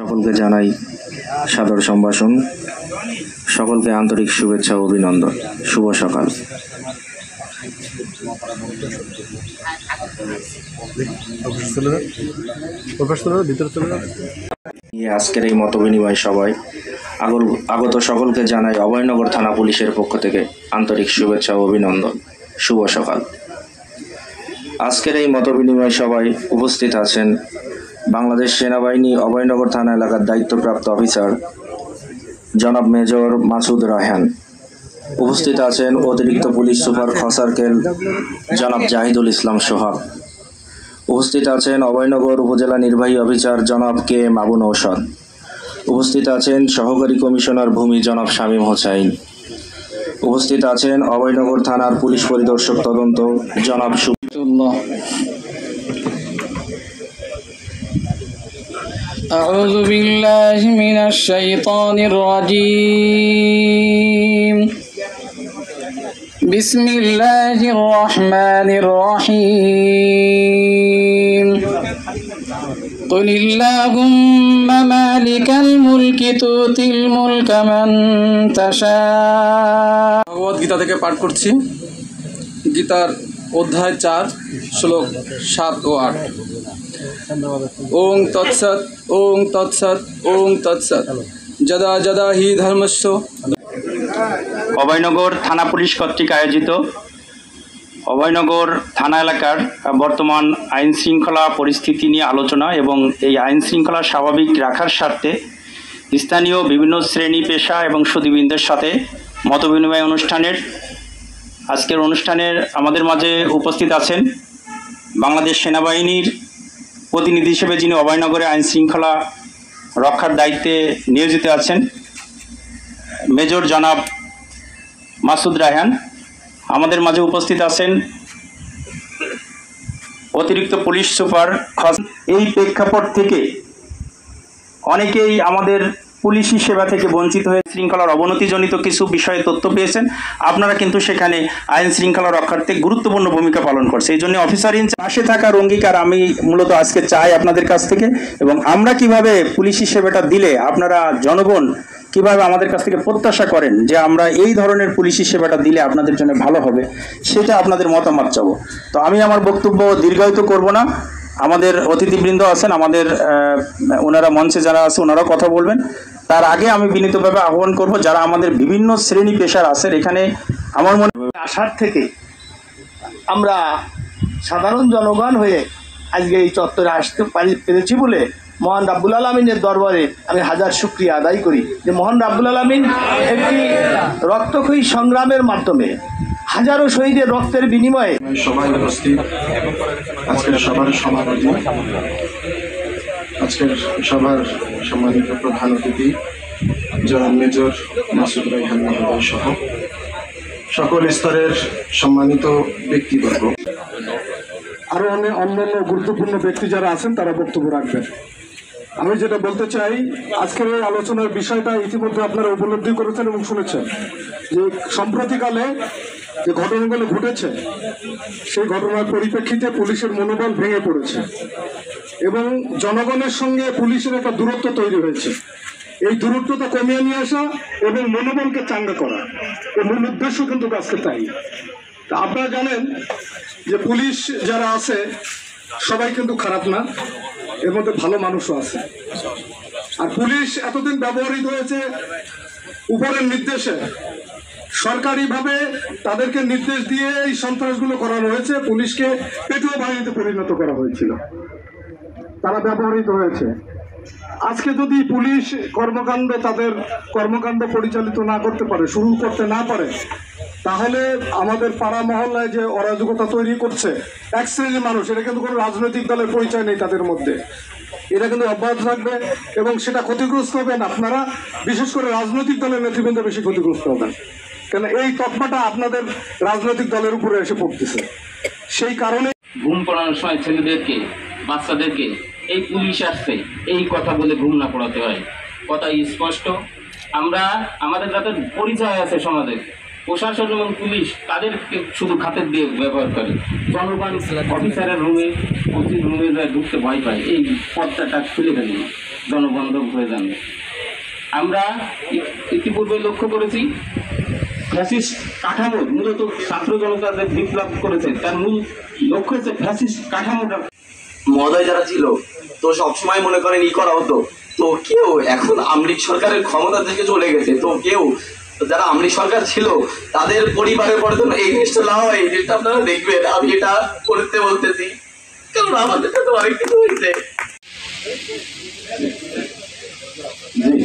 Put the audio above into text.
সকলকে জানাই সাদর সম্ভাষণ, সকলকে আন্তরিক শুভেচ্ছা ও অভিনন্দন। শুভ সকাল। আজকের এই মতবিনিময় সভায় আগত সকলকে জানাই অভয়নগর থানা পুলিশের পক্ষ থেকে আন্তরিক শুভেচ্ছা ও অভিনন্দন। শুভ সকাল। আজকের এই মতবিনিময় সভায় উপস্থিত আছেন বাংলাদেশ সেনাবাহিনী অভয়নগর থানা এলাকার দায়িত্বপ্রাপ্ত অফিসার জনাব মেজর মাসুদ রায়হান। উপস্থিত আছেন অতিরিক্ত পুলিশ সুপার খ সার্কেল জনাব জাহিদুল ইসলাম সোহাগ। উপস্থিত আছেন অভয়নগর উপজেলা নির্বাহী অফিসার জনাব কে এম আবু নৌশাদ। উপস্থিত আছেন সহকারী কমিশনার ভূমি জনাব শামীম হোসাইন। উপস্থিত আছেন অভয়নগর থানার পুলিশ পরিদর্শক তদন্ত জনাব সুবুল্লাহ। أعوذ بالله من الشيطان الرجيم. بسم الله الرحمن الرحيم. قل اللهم مالك الملك تؤتي الملك من تشاء. ভগবদ গীতা থেকে পাঠ করছি। গীতার অধ্যায় 4 শ্লোক 7 ও 8। ওং তৎসৎ ওং তৎসৎ ওং তৎসৎ যদা যদা হি ধর্মস্য। অভয়নগর থানা পুলিশ কর্তৃক আয়োজিত অভয়নগর থানা এলাকার বর্তমান আইন শৃঙ্খলা পরিস্থিতি নিয়ে আলোচনা এবং এই আইন শৃঙ্খলা স্বাভাবিক রাখার স্বার্থে স্থানীয় বিভিন্ন শ্রেণী পেশা এবং সুধীবৃন্দের সাথে মতবিনিময় আজকের অনুষ্ঠানের আমাদের মাঝে উপস্থিত আছেন বাংলাদেশ সেনাবাহিনীর প্রতিনিধি হিসেবে যিনি অভয়নগরে আইন শৃঙ্খলা রক্ষার দায়িত্বে নিয়োজিত আছেন মেজর জনাব মাসুদ রায়হান। আমাদের মাঝে উপস্থিত আছেন অতিরিক্ত পুলিশ সুপার। এই প্রেক্ষাপট থেকে অনেকেই আমাদের পুলিশি সেবা থেকে বঞ্চিত হয়ে শৃঙ্খলার অবনতিজনিত কিছু বিষয়ে তথ্য পেয়েছেন। আপনারা কিন্তু সেখানে আইন শৃঙ্খলা রক্ষার্থে গুরুত্বপূর্ণ ভূমিকা পালন করছে। এই জন্য অফিসার ইন পাশে থাকার অঙ্গীকার আমি মূলত আজকে চাই আপনাদের কাছ থেকে, এবং আমরা কিভাবে পুলিশি সেবাটা দিলে আপনারা জনগণ কিভাবে আমাদের কাছ থেকে প্রত্যাশা করেন যে আমরা এই ধরনের পুলিশি সেবাটা দিলে আপনাদের জন্য ভালো হবে, সেটা আপনাদের মতামত চাবো। তো আমি আমার বক্তব্য দীর্ঘায়িত করব না। আমাদের অতিথিবৃন্দ আছেন, আমাদের ওনারা মঞ্চে যারা আছে ওনারা কথা বলবেন। তার আগে আমি বিনীতভাবে আহ্বান করব যারা আমাদের বিভিন্ন শ্রেণী পেশার আছেন এখানে, আমার মনে আসার থেকে আমরা সাধারণ জনগণ হয়ে আজকে এই চত্বরে আসতে পেরেছি বলে মহান রাব্বুল আলামিনের দরবারে আমি হাজার শুকরিয়া আদায় করি যে মহান রাব্বুল আলামিন একটি রক্তক্ষয়ী সংগ্রামের মাধ্যমে হাজারো শহীদের রক্তের বিনিময়ে সবাই উপস্থিত আজকের সবার সমাপতি, আজকের সবার সম্মানিত প্রধান অতিথি জনাব মেজর মাসুদ রায়হান মহোদয় সহ সকল স্তরের সম্মানিত ব্যক্তিবর্গ, আরো অন্যান্য গুরুত্বপূর্ণ ব্যক্তি যারা আছেন তারা বক্তব্য রাখবেন। আমি যেটা বলতে চাই, আজকের এই আলোচনার বিষয়টা ইতিমধ্যে আপনারা উপলব্ধি করেছেন এবং শুনেছেন যে সম্প্রতিকালে যে ঘটনাগুলো ঘটেছে সেই ঘটনার পরিপ্রেক্ষিতে পুলিশের মনোবল ভেঙে পড়েছে এবং জনগণের সঙ্গে পুলিশের একটা দূরত্ব তৈরি হয়েছে। এই দূরত্বটা কমিয়ে নিয়ে আসা এবং মনোবলকে চাঙ্গা করা এর মূল উদ্দেশ্য কিন্তু আজকে তাই। আপনারা জানেন যে পুলিশ যারা আছে সবাই কিন্তু খারাপ না, এর মধ্যে ভালো মানুষও আছে। আর পুলিশ এতদিন ব্যবহৃত হয়েছে উপরের নির্দেশে, সরকারিভাবে তাদেরকে নির্দেশ দিয়ে এই সন্ত্রাসগুলো করানো হয়েছে। পুলিশকে পেটুয়া বাহিনীতে পরিণত করা হয়েছিল, তারা ব্যবহৃত হয়েছে। আজকে যদি পুলিশ তাদের কর্মকাণ্ড পরিচালিত না করতে পারে, শুরু করতে না পারে, তাহলে আমাদের পাড়া মহল্লায় যে অরাজকতা তৈরি করছে এক শ্রেণীর মানুষ, এটা কিন্তু কোনো রাজনৈতিক দলের পরিচয় নেই তাদের মধ্যে, এটা কিন্তু অব্যাহত থাকবে এবং সেটা ক্ষতিগ্রস্ত হবেন আপনারা, বিশেষ করে রাজনৈতিক দলের নেতৃবৃন্দ বেশি ক্ষতিগ্রস্ত হবেন, কেন এই তকমাটা আপনাদের রাজনৈতিক দলের উপরে এসে পড়তেছে। সেই কারণে ঘুম পড়ানোর সময় ছেলেদেরকে বাচ্চাদেরকে এই পুলিশ আসছে এই কথা বলে ঘুম না পড়াতে হয়। কথা স্পষ্ট। আমরা আমাদের যাদের পরিচয় আছে সমাজে, প্রশাসন এবং পুলিশ তাদেরকে শুধু খাতের দিয়ে ব্যবহার করে। জনগণ অফিসারের রুমে রুমে ঢুকতে ভয় পায়, এই পথটা খুলে ফেলি। জনবান্ধব হয়ে যান। আমরা ইতিপূর্বে লক্ষ্য করেছি ফ্যাসিস্ট কাঠামোর মূলত ছাত্র জনতা যে বিপ্লব করেছে তার মূল লক্ষ্য হচ্ছে ফ্যাসিস্ট কাঠামোটা। মহোদয় যারা ছিল তো সবসময় মনে করেন করা হতো, তো কেউ এখন আমলিগ সরকারের ক্ষমতা থেকে চলে গেছে, তো কেউ যারা আমলিগ সরকার ছিল তাদের পরিবারের পরে যেন এই জিনিসটা না হয়, এই জিনিসটা আপনারা দেখবেন। আমি এটা করতে বলতেছি কারণ আমাদের সাথে অনেক কিছু হয়েছে। জি